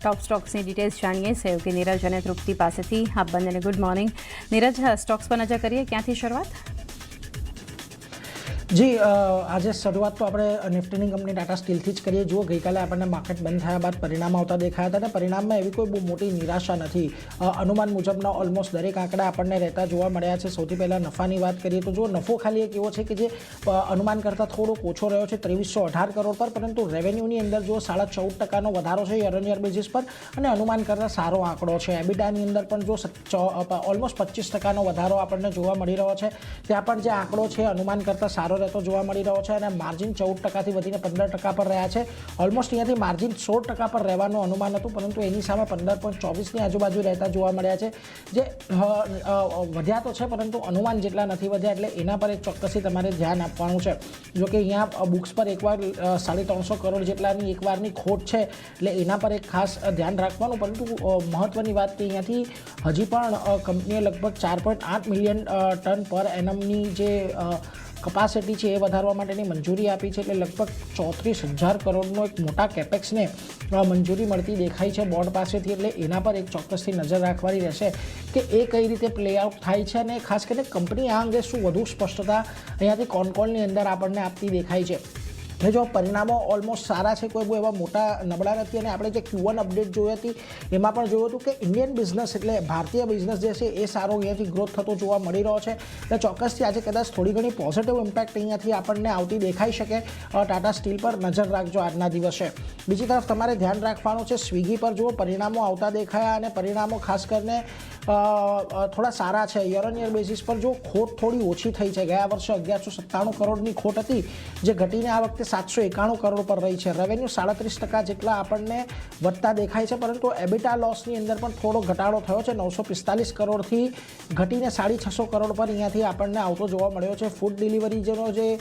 Top stocks की details जानिए सहयोगी नीरज और तृप्ति पासेथी। आप બંનેને ગુડ મોર્નિંગ। નીરજ, સ્ટોક્સ પર નજર કરીએ, ક્યાંથી શરૂઆત? જી, આજે શરૂઆત તો આપણે નિફ્ટીની કંપની ટાટા સ્ટીલથી જ કરીએ। જુઓ, ગઈકાલે આપણને માર્કેટ બંધ થયા બાદ પરિણામ આવતા દેખાયા હતા અને પરિણામમાં એવી કોઈ બહુ મોટી નિરાશા નથી। અનુમાન મુજબના ઓલમોસ્ટ દરેક આંકડા આપણને રહેતા જોવા મળ્યા છે। સૌથી પહેલાં નફાની વાત કરીએ તો જુઓ, નફો ખાલી એક એવો છે કે જે અનુમાન કરતાં થોડોક ઓછો રહ્યો છે 2318 કરોડ પર, પરંતુ રેવન્યુની અંદર જુઓ 14.5% વધારો છે યર ઓન યર બેઝિસ પર અને અનુમાન કરતાં સારો આંકડો છે। એબિટાની અંદર પણ જો ઓલમોસ્ટ 25% વધારો આપણને જોવા મળી રહ્યો છે। ત્યાં પણ જે આંકડો છે અનુમાન કરતાં સારો રહેતો જોવા મળી રહ્યો છે અને માર્જિન 14%થી વધીને 15% પર રહ્યા છે। ઓલમોસ્ટ અહીંયાથી માર્જિન 16% પર રહેવાનું અનુમાન હતું, પરંતુ એની સામે 15.24ની આજુબાજુ રહેતા જોવા મળ્યા છે, જે વધ્યા તો છે પરંતુ અનુમાન જેટલા નથી વધ્યા, એટલે એના પર એક ચોક્કસથી તમારે ધ્યાન આપવાનું છે। જોકે અહીંયા બુક્સ પર એકવાર 350 કરોડ જેટલાની એકવારની ખોટ છે, એટલે એના પર એક ખાસ ધ્યાન રાખવાનું। પરંતુ મહત્ત્વની વાત કે અહીંયાથી હજી પણ કંપનીએ લગભગ 4.8 મિલિયન ટન પર એનમની જે કપાસિટી છે એ વધારવા માટેની મંજૂરી આપી છે, એટલે લગભગ 34,000 કરોડનો એક મોટા કેપેક્સને મંજૂરી મળતી દેખાય છે બોર્ડ પાસેથી। એટલે એના પર એક ચોક્કસથી નજર રાખવાની રહેશે કે એ કઈ રીતે પ્લે આઉટ થાય છે અને ખાસ કરીને કંપની આ અંગે શું વધુ સ્પષ્ટતા અહીંયાથી કોલની અંદર આપણને આપતી દેખાય છે। અને જો પરિણામો ઓલમોસ્ટ સારા છે, કોઈ બહુ એવા મોટા નબળા નથી। અને આપણે જે Q1 અપડેટ જોઈ હતી એમાં પણ જોયું હતું કે ઇન્ડિયન બિઝનેસ એટલે ભારતીય બિઝનેસ જે છે એ સારો અહીંયાથી ગ્રોથ થતો જોવા મળી રહ્યો છે। એટલે ચોક્કસથી આજે કદાચ થોડી ઘણી પોઝિટિવ ઇમ્પેક્ટ અહીંયાથી આપણને આવતી દેખાઈ શકે। ટાટા સ્ટીલ પર નજર રાખજો આજના દિવસે। બીજી તરફ તમારે ધ્યાન રાખવાનું છે સ્વિગી પર। જુઓ, પરિણામો આવતા દેખાયા અને પરિણામો ખાસ કરીને થોડા સારા છે। યર ઓન યર બેઝિસ પર જો ખોટ થોડી ઓછી થઈ છે, ગયા વર્ષે 1197 કરોડની ખોટ હતી જે ઘટીને આ વખતે 791 કરોડ પર રહી છે। રેવન્યુ 37% જેટલા આપણને વધતા દેખાય છે, પરંતુ એબિટા લોસની અંદર પણ થોડો ઘટાડો થયો છે। 945 કરોડથી ઘટીને 650 કરોડ પર અહીંયાથી આપણને આવતો જોવા મળ્યો છે। ફૂડ ડિલિવરી જેનો જે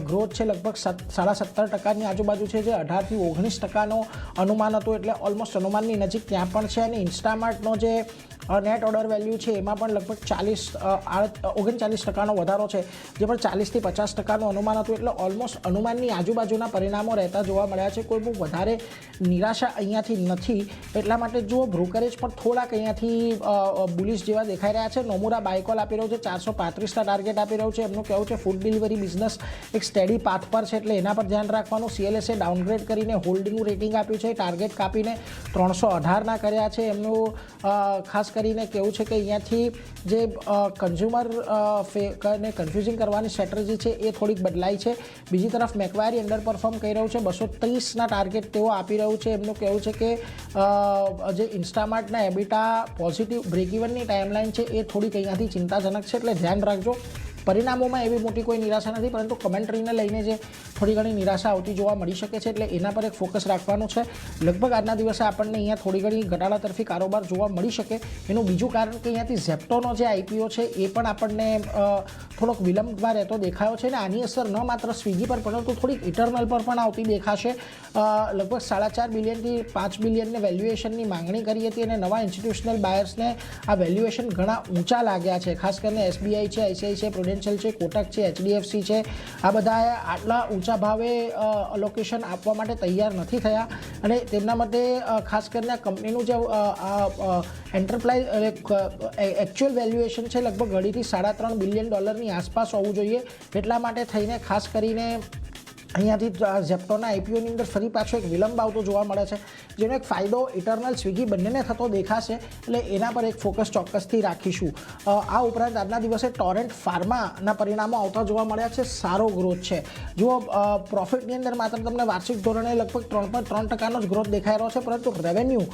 ગ્રોથ છે લગભગ 17.5%ની આજુબાજુ છે, જે 18થી 19%નો અનુમાન હતો, એટલે ઓલમોસ્ટ અનુમાનની નજીક ત્યાં પણ છે। અને ઇન્સ્ટામાર્ટનો જે નેટ ઓર્ડર વેલ્યુ છે એમાં પણ લગભગ 39%નો વધારો છે, જે પણ 40થી 50%નું અનુમાન હતું, એટલે ઓલમોસ્ટ અનુમાનની આજુબાજુના પરિણામો રહેતા જોવા મળ્યા છે। કોઈ બહુ વધારે નિરાશા અહીંયાથી નથી, એટલા માટે જુઓ બ્રોકરેજ પણ થોડાક અહીંયાથી બુલિશ જેવા દેખાઈ રહ્યા છે। નોમુરા બાયકોલ આપી રહ્યું છે 435ના ટાર્ગેટ આપી રહ્યું છે। એમનું કહેવું છે ફૂડ ડિલિવરી બિઝનેસ એક સ્ટેડી પાથ પર છે, એટલે એના પર ધ્યાન રાખવાનું। CLSએ ડાઉનગ્રેડ કરીને હોલ્ડિંગનું રેટિંગ આપ્યું છે, ટાર્ગેટ કાપીને 318ના કર્યા છે। એમનું ખાસ કરીને કેવું છે કે અહીંયાથી જે કન્ઝ્યુમરને કન્ફ્યુઝિંગ કરવાની સ્ટ્રેટેજી છે એ થોડીક બદલાઈ છે। બીજી તરફ મેકવાયરી અંડર પરફોર્મ કરી રહ્યું છે, 230ના ટાર્ગેટ તેઓ આપી રહ્યું છે। એમનું કહેવું છે કે જે ઇન્સ્ટામાર્ટના એબિટા પોઝિટિવ બ્રેકઇવનની ટાઈમલાઈન છે એ થોડીક અહીંયાથી ચિંતાજનક છે, એટલે ધ્યાન રાખજો। પરિણામોમાં એવી મોટી કોઈ નિરાશા નથી, પરંતુ કમેન્ટ્રીને લઈને જે થોડી ઘણી નિરાશા આવતી જોવા મળી શકે છે, એટલે એના પર એક ફોકસ રાખવાનું છે। લગભગ આજના દિવસે આપણને અહીંયા થોડી ઘણી ઘટાડા તરફી કારોબાર જોવા મળી શકે। એનું બીજું કારણ કે અહીંયાથી ઝેપ્ટોનો જે IPO છે એ પણ આપણને થોડોક વિલંબમાં રહેતો દેખાયો છે, અને આની અસર ન માત્ર સ્વિગી પર પરંતુ થોડીક ઇટરનલ પર પણ આવતી દેખાશે। લગભગ 4.5 બિલિયનથી 5 બિલિયનને વેલ્યુએશનની માંગણી કરી હતી, અને નવા ઇન્સ્ટિટ્યુશનલ બાયર્સને આ વેલ્યુએશન ઘણા ઊંચા લાગ્યા છે। ખાસ કરીને SBI છે, ICICI છે, પ્રુડેન્શિયલ છે, કોટક છે, HDFC છે, આ બધાએ આટલા ઊંચા ભાવે અલોકેશન આપવા માટે તૈયાર નથી થયા, અને તેમના માટે ખાસ કરીને કંપનીનું જે એન્ટરપ્રાઇઝ એકચ્યુઅલ વેલ્યુએશન છે લગભગ $2.5થી $3.5 બિલિયન આસપાસ હોવું જોઈએ। એટલા માટે થઈને ખાસ કરીને અહીંયાથી ઝેપ્ટોના IPOની અંદર ફરી પાછો એક વિલંબ આવતો જોવા મળે છે, જેનો એક ફાયદો ઇટરનલ સ્વિગી બંનેને થતો દેખાશે, એટલે એના પર એક ફોકસ ચોક્કસથી રાખીશું। આ ઉપરાંત આજના દિવસે ટોરેન્ટ ફાર્માના પરિણામો આવતા જોવા મળ્યા છે, સારો ગ્રોથ છે। જુઓ, પ્રોફિટની અંદર માત્ર તમને વાર્ષિક ધોરણે લગભગ 3.3%નો જ ગ્રોથ દેખાઈ રહ્યો છે, પરંતુ રેવન્યુ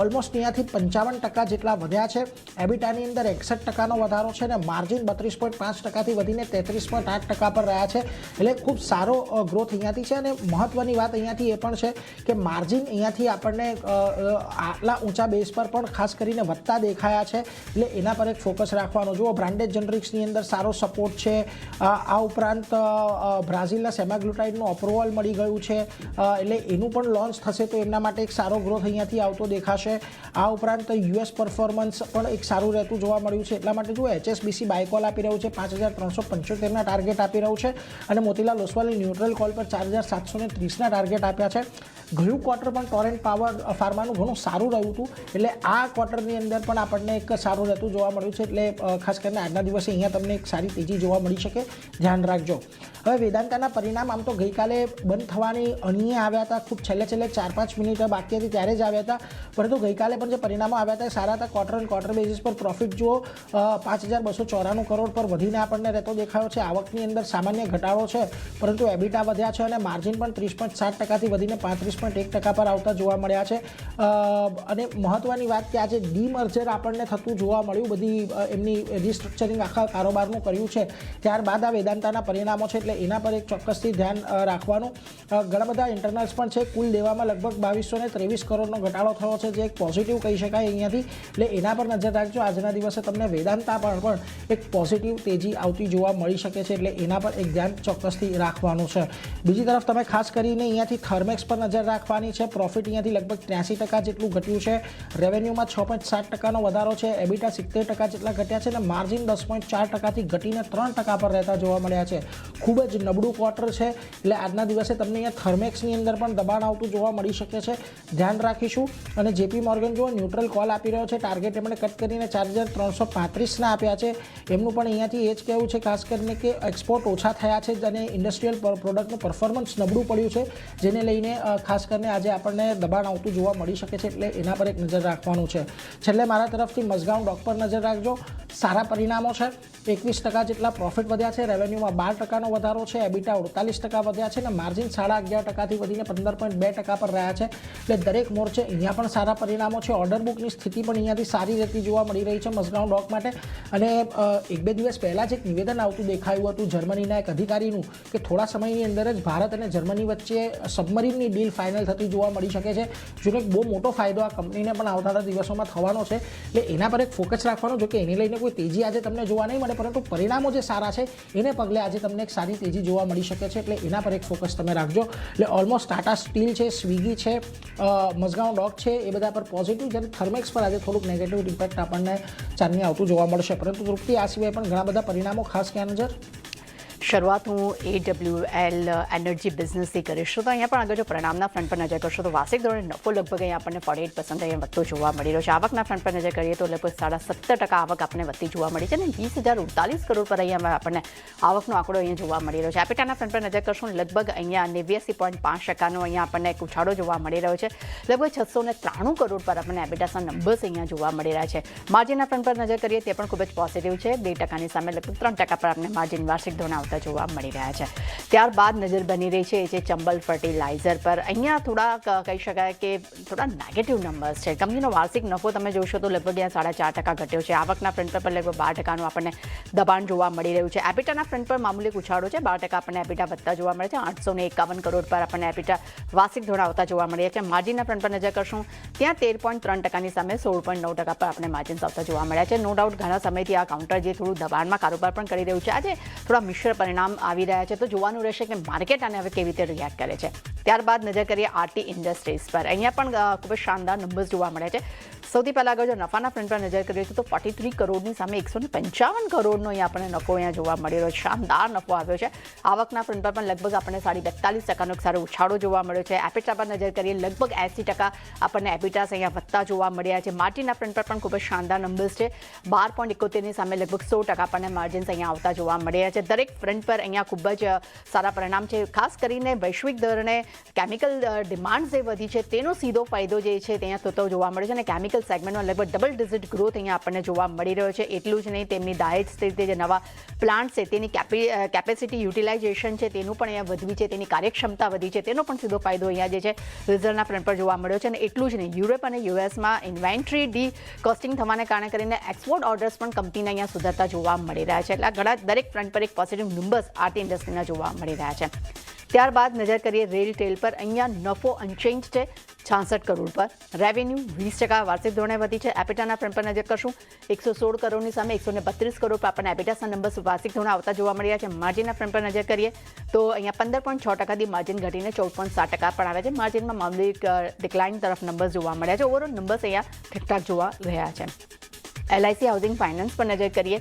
ઓલમોસ્ટ અહીંયાથી 55% જેટલા વધ્યા છે। એબિટાની અંદર 61%નો વધારો છે, અને માર્જિન 32.5%થી વધીને 33.8% પર રહ્યા છે, એટલે ખૂબ સારો ગ્રોથ અહીંયાથી છે। અને મહત્વની વાત અહીંયાથી એ પણ છે કે માર્જિન અહીંયાથી આપણને આટલા ઊંચા બેઝ પર પણ ખાસ કરીને વધતા દેખાયા છે, એટલે એના પર એક ફોકસ રાખવાનો। જુઓ, બ્રાન્ડેડ જનરિક્સની અંદર સારો સપોર્ટ છે। આ ઉપરાંત બ્રાઝિલના સેમાગ્લુટાઇડનું અપ્રુવલ મળી ગયું છે, એટલે એનું પણ લોન્ચ થશે, તો એમના માટે એક સારો ગ્રોથ અહીંયાથી આવતો દેખાશે। આ ઉપરાંત US પરફોર્મન્સ પણ એક સારું રહેતું જોવા મળ્યું છે, એટલા માટે જુઓ HSBC બાયકોલ આપી રહ્યું છે 5,375ના ટાર્ગેટ આપી રહ્યું છે, અને Motilal Oswal neutral neutral call પર 4730ના ટાર્ગેટ આપ્યા છે. ગયું ક્વાર્ટર પણ ટોરેન્ટ પાવર ફાર્માનું ઘણું સારું રહ્યું હતું, એટલે આ ક્વાર્ટરની અંદર પણ આપણને એક સારું રહેતું જોવા મળ્યું છે. એટલે ખાસ કરીને આજના દિવસે અહીંયા તમને એક સારી તેજી જોવા મળી શકે, ધ્યાન રાખજો. હવે વેદાંતાના પરિણામ આમ તો ગઈકાલે બંધ થવાની અણીએ આવ્યા હતા, ખૂબ છેલ્લે 4-5 મિનિટ બાકી હતી ત્યારે જ આવ્યા હતા, પરંતુ ગઈકાલે પણ જે પરિણામો આવ્યા હતા એ સારા હતા. ક્વાર્ટર બેઝિસ પર પ્રોફિટ જુઓ 5294 કરોડ પર વધીને આપણને રહેતો દેખાયો છે. આવકની અંદર સામાન્ય ઘટાડો છે, પરંતુ એબિટા વધ્યા છે અને માર્જિન પણ 30.7%થી વધીને 35.1% પર આવતા જોવા મળ્યા છે. અને મહત્વની વાત કે આજે ડીમર્જર આપણને થતું જોવા મળ્યું, બધી એમની રિસ્ટ્રક્ચરિંગ આખા કારોબારનું કર્યું છે, ત્યારબાદ આ વેદાંતાના પરિણામો છે, એટલે એના પર એક ચોક્કસથી ધ્યાન રાખવાનું. ઘણા બધા ઇન્ટરનલ્સ પણ છે. કુલ દેવામાં લગભગ 2223 કરોડનો ઘટાડો થયો છે, જે એક પોઝિટિવ કહી શકાય અહીંયાથી, એટલે એના પર નજર રાખજો. આજના દિવસે તમને વેદાંતા પર પણ એક પોઝિટિવ તેજી આવતી જોવા મળી શકે છે, એટલે એના પર એક ધ્યાન ચોક્કસથી રાખવાનું છે. બીજી તરફ તમે ખાસ કરીને અહીંયાથી થર્મેક્સ પર નજર રાખવાની છે. પ્રોફિટ અહીંયાથી લગભગ 83% જેટલું ઘટ્યું છે, રેવન્યુમાં 6.7%નો વધારો છે, એબિટા 70% જેટલા ઘટ્યા છે અને માર્જિન 10.4%થી ઘટીને 3% પર રહેતા જોવા મળ્યા છે. ખૂબ જ નબળું ક્વાર્ટર છે, એટલે આજના દિવસે તમને અહીંયા થર્મેક્સની અંદર પણ દબાણ આવતું જોવા મળી શકે છે, ધ્યાન રાખીશું. અને જેપી મોર્ગન જો ન્યુટ્રલ કોલ આપી રહ્યો છે, ટાર્ગેટ એમણે કટ કરીને 4335ના આપ્યા છે. એમનું પણ અહીંયાથી એ જ કહેવું છે ખાસ કરીને કે એક્સપોર્ટ ઓછા થયા છે અને ઇન્ડસ્ટ્રીયલ પ્રોડક્ટનું પરફોર્મન્સ નબળું પડ્યું છે, જેને લઈને ખાસ કરીને આજે આપણને દબાણ આવતું જોવા મળી શકે છે, એટલે એના પર એક નજર રાખવાનું છે. છેલ્લે મારા તરફથી મઝગાઉં ડોક પર નજર રાખજો. સારા પરિણામો છે, 21% જેટલા પ્રોફિટ વધ્યા છે, રેવન્યુમાં 12%નો વધારો છે, એબિટા 48% વધ્યા છે અને માર્જિન 11.5%થી વધીને 15.2% પર રહ્યા છે. એટલે દરેક મોરચે અહીંયા પણ સારા પરિણામો છે. ઓર્ડર બુકની સ્થિતિ પણ અહીંયાથી સારી રહેતી જોવા મળી રહી છે મઝગાઉં ડોક માટે. અને 1-2 દિવસ પહેલાં જ એક નિવેદન આવતું દેખાયું હતું જર્મનીના એક અધિકારીનું કે થોડા સમયની અંદર જ ભારત અને જર્મની વચ્ચે સબમરીનની ડીલ ફાઇનલ થતી જોવા મળી શકે છે, જેનો એક બહુ મોટો ફાયદો આ કંપનીને પણ આવનારા દિવસોમાં થવાનો છે. એટલે એના પર એક ફોકસ રાખવાનો. જો કે એને લઈને કોઈ તેજી આજે તમને જોવા નહીં મળે, પરંતુ પરિણામો જે સારા છે એને પગલે આજે તમને એક સારી તેજી જોવા મળી શકે છે, એટલે એના પર એક ફોકસ તમે રાખજો. એટલે ઓલમોસ્ટ ટાટા સ્ટીલ છે, સ્વિગી છે, મઝગાઉં ડોક છે, એ બધા પર પોઝિટિવ, જ્યારે થર્મેક્સ પર આજે થોડુંક નેગેટિવ ઇમ્પેક્ટ આપણને ચાંદની આવતું જોવા મળશે. પરંતુ તૃપ્તિ આ સિવાય પણ ઘણા બધા પરિણામો ખાસ ક્યાં નજર શરૂઆત હું AWL એનર્જી બિઝનેસથી કરીશ. તો અહીંયા પણ આગળ જો પરિણામના ફ્રન્ટ પર નજર કરશો તો વાર્ષિક ધોરણે નફો લગભગ અહીંયા આપણને 48% અહીંયા વધતો જોવા મળી રહ્યો છે. આવકના ફ્રન્ટ પર નજર કરીએ તો લગભગ 17.5% આવક આપણને વધતી જોવા મળી છે અને 20,048 કરોડ પર અહીંયા આપણને આવકનો આંકડો અહીંયા જોવા મળી રહ્યો છે. એબિટાના ફ્રન્ટ પર નજર કરશો લગભગ અહીંયા 89.5%નો અહીંયા આપણને એક ઉછાળો જોવા મળી રહ્યો છે. લગભગ 693 કરોડ પર આપણને એબિટાના નંબર્સ અહીંયા જોવા મળી રહ્યા છે. માર્જિનના ફ્રન્ટ પર નજર કરીએ તે પણ ખૂબ જ પોઝિટિવ છે. 2%ની સામે લગભગ 3% પર આપણને માર્જિન વાર્ષિક ધોરણે આવતા જોવા મળી રહ્યા છે. ત્યારબાદ નજર બની રહી છે એ છે ચંબલ ફર્ટિલાઇઝર પર. અહીંયા થોડાક કહી શકાય કે થોડા નેગેટિવ નંબર્સ છે. કંપનીનો વાર્ષિક નફો તમે જોશો તો લગભગ અહીંયા 4.5% ઘટ્યો છે. આવકના ફ્રન્ટ પર લગભગ 12%નું આપણને દબાણ જોવા મળી રહ્યું છે. એબિટાના ફ્રન્ટ પર મામૂલી ઉછાળો છે, 12% આપણને એબિટા વધતા જોવા મળે છે. 851 કરોડ પર આપણને એબિટા વાર્ષિક ધોરણે આવતા જોવા મળી રહ્યા છે. માર્જિનના ફ્રન્ટ પર નજર કરશું ત્યાં 13.3%ની સામે 16.9% પર આપણે માર્જિન્સ આવતા જોવા મળ્યા છે. નો ડાઉટ ઘણા સમયથી આ કાઉન્ટર જે થોડું દબાણમાં કારોબાર પણ કરી રહ્યું છે, આજે થોડા મિશ્ર પરિણામ આવી રહ્યા છે, તો જોવાનું રહેશે કે માર્કેટ આને હવે કેવી રીતે રિએક્ટ કરે છે. ત્યારબાદ નજર કરીએ આરટી ઇન્ડસ્ટ્રીઝ પર. અહીંયા પણ ખૂબ જ શાનદાર નંબર્સ જોવા મળે છે. સૌથી પહેલાં આગળ જો નફાના ફ્રન્ટ પર નજર કરીએ તો 43 કરોડની સામે 155 કરોડનો અહીંયા આપણને નફો અહીંયા જોવા મળી રહ્યો છે. શાનદાર નફો આવ્યો છે. આવકના ફ્રન્ટ પર પણ લગભગ આપણને 42%નો સારો ઉછાળો જોવા મળ્યો છે. એબિટા પર નજર કરીએ લગભગ 80% આપણને એબિટાસ અહીંયા વધતા જોવા મળ્યા છે. માર્જિનના ફ્રન્ટ પર પણ ખૂબ જ શાનદાર નંબર્સ છે. 12.71ની સામે લગભગ 100% આપણને માર્જિન્સ અહીંયા આવતા જોવા મળ્યા છે. દરેક ફ્રન્ટ પર અહીંયા ખૂબ જ સારા પરિણામ છે. ખાસ કરીને વૈશ્વિક ધોરણે કેમિકલ ડિમાન્ડ જે વધી છે તેનો સીધો ફાયદો જે છે તે અહીંયા થતો જોવા મળે છે અને કેમિકલ સેગમેન્ટમાં લગભગ ડબલ ડિજિટ ગ્રોથ અહીંયા આપણને જોવા મળી રહ્યો છે. એટલું જ નહીં, તેમની દહેજ સ્થિત જે નવા પ્લાન્ટ છે તેની કેપેસિટી યુટિલાઇઝેશન છે તેનું પણ અહીંયા વધવી છે, તેની કાર્યક્ષમતા વધી છે, તેનો પણ સીધો ફાયદો અહીંયા જે છે રિઝલ્ટના ફ્રન્ટ પર જોવા મળ્યો છે. અને એટલું જ નહીં, યુરોપ અને યુએસમાં ઇન્વેન્ટરી ડી કોસ્ટિંગ થવાને કારણે કરીને એક્સપોર્ટ ઓર્ડર્સ પણ કંપનીને અહીંયા સુધરતા જોવા મળી રહ્યા છે. એટલે ઘણા દરેક ફ્રન્ટ પર એક પોઝિટિવ નંબર્સ આરટી ઇન્ડસ્ટ્રીના જોવા મળી રહ્યા છે. ત્યારબાદ નજર કરીએ રેલ ટેલ પર. અહીંયા નફો અનચેન્જ છે 66 કરોડ પર. રેવન્યુ 20% વાર્ષિક ધોરણે વધી છે. એબિટાના ફ્રન્ટ પર નજર કરશું 116 કરોડની સામે 132 કરોડ પર આપણને એબિટાના નંબર્સ વાર્ષિક ધોરણે આવતા જોવા મળી રહ્યા છે. માર્જિનના ફ્રન્ટ પર નજર કરીએ તો અહીંયા 15.6%થી માર્જિન ઘટીને 14.7% પર આવે છે. માર્જિનમાં મામૂલી ડિક્લાઇન તરફ નંબર્સ જોવા મળ્યા છે. ઓવરઓલ નંબર્સ અહીંયા ઠીકઠાક જોવા રહ્યા છે. LIC હાઉસિંગ ફાઇનાન્સ પર નજર કરીએ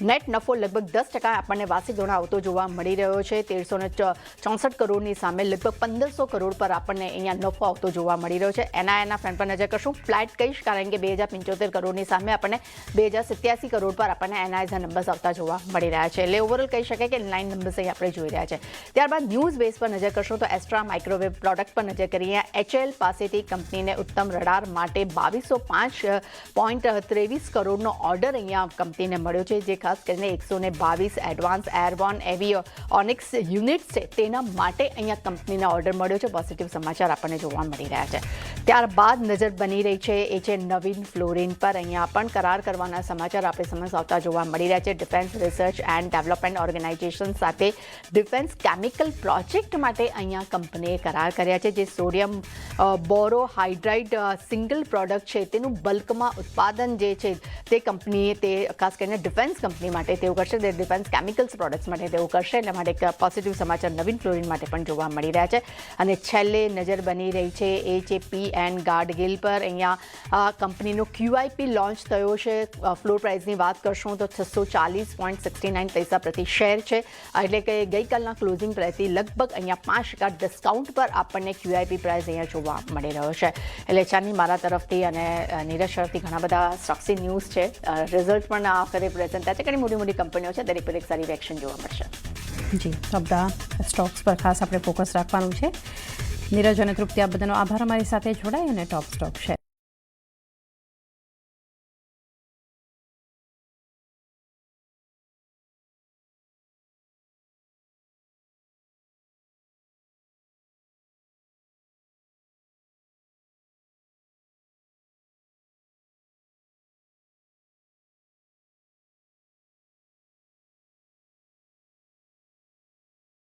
નેટ નફો લગભગ 10% આપણને વાર્ષિક ધોરણે આવતો જોવા મળી રહ્યો છે. 1364 કરોડની સામે લગભગ 1500 કરોડ પર આપણને અહીંયા નફો આવતો જોવા મળી રહ્યો છે. NIના ફ્રન્ટ પર નજર કરશું, ફ્લેટ કહીશ કારણ કે 2075 કરોડની સામે આપણને 2087 કરોડ પર આપણને NIના નંબર્સ આવતા જોવા મળી રહ્યા છે. એટલે ઓવરઓલ કહી શકાય કે લાઇન નંબર્સ અહીં આપણે જોઈ રહ્યા છે. ત્યારબાદ ન્યૂઝ બેઝ પર નજર કરશું તો એસ્ટ્રા માઇક્રોવેવ પ્રોડક્ટ પર નજર કરીએ. HL પાસેથી કંપનીને ઉત્તમ રડાર માટે 2205.23 કરોડનો ઓર્ડર અહીંયા કંપનીને મળ્યો છે, જે ખાસ કરીને 122 એડવાન્સ એરબોર્ન એવિયોનિક્સ યુનિટ્સ છે તેના માટે અહીંયા કંપનીને ઓર્ડર મળ્યો છે. પોઝિટિવ સમાચાર આપણને જોવા મળી રહ્યા છે. ત્યારબાદ નજર બની રહી છે એ છે નવીન ફ્લોરિન પર. અહીંયા પણ કરાર કરવાના સમાચાર આપણે સમક્ષ આવતા જોવા મળી રહ્યા છે. Defence research and development organisation સાથે ડિફેન્સ કેમિકલ પ્રોજેક્ટ માટે અહીંયા કંપનીએ કરાર કર્યા છે, જે સોડિયમ બોરોહાઇડ્રાઇડ સિંગલ પ્રોડક્ટ છે તેનું બલ્કમાં ઉત્પાદન જે છે તે કંપનીએ તે ખાસ કરીને ડિફેન્સ કંપની માટે તેવું કરશે, તે ડિફેન્સ કેમિકલ્સ પ્રોડક્ટ્સ માટે તેવું કરશે. એટલા માટે એક પોઝિટિવ સમાચાર નવીન ફ્લોરિન માટે પણ જોવા મળી રહ્યા છે. અને છેલ્લે નજર બની રહી છે એ છે P&G ગાર્ડગિલ પર. અહીંયા કંપનીનો QIP લોન્ચ થયો છે. ફ્લોર પ્રાઇસની વાત કરશું તો 640.69 પૈસા પ્રતિ શેર છે, એટલે કે ગઈકાલના ક્લોઝિંગ પ્રાઇસથી લગભગ અહીંયા 5% ડિસ્કાઉન્ટ પર આપણને QIP પ્રાઇસ અહીંયા જોવા મળી રહ્યો છે. એટલે ચાની મારા તરફથી અને નીરજ તરફથી ઘણા બધા સ્ટોક્સી ન્યૂઝ છે. રિઝલ્ટ પણ આ વખતે પ્રેઝન્ટ થયા છે. ઘણી મોટી મોટી કંપનીઓ છે, દરેક પર એક સારી એક્શન જોવા મળશે. જી, તો બધા સ્ટોક્સ પર ખાસ આપણે ફોકસ રાખવાનું છે. નીરજ અને તૃપ્તિ, આ બધાનો આભાર અમારી સાથે જોડાઈ અને ટોપ સ્ટોક શેર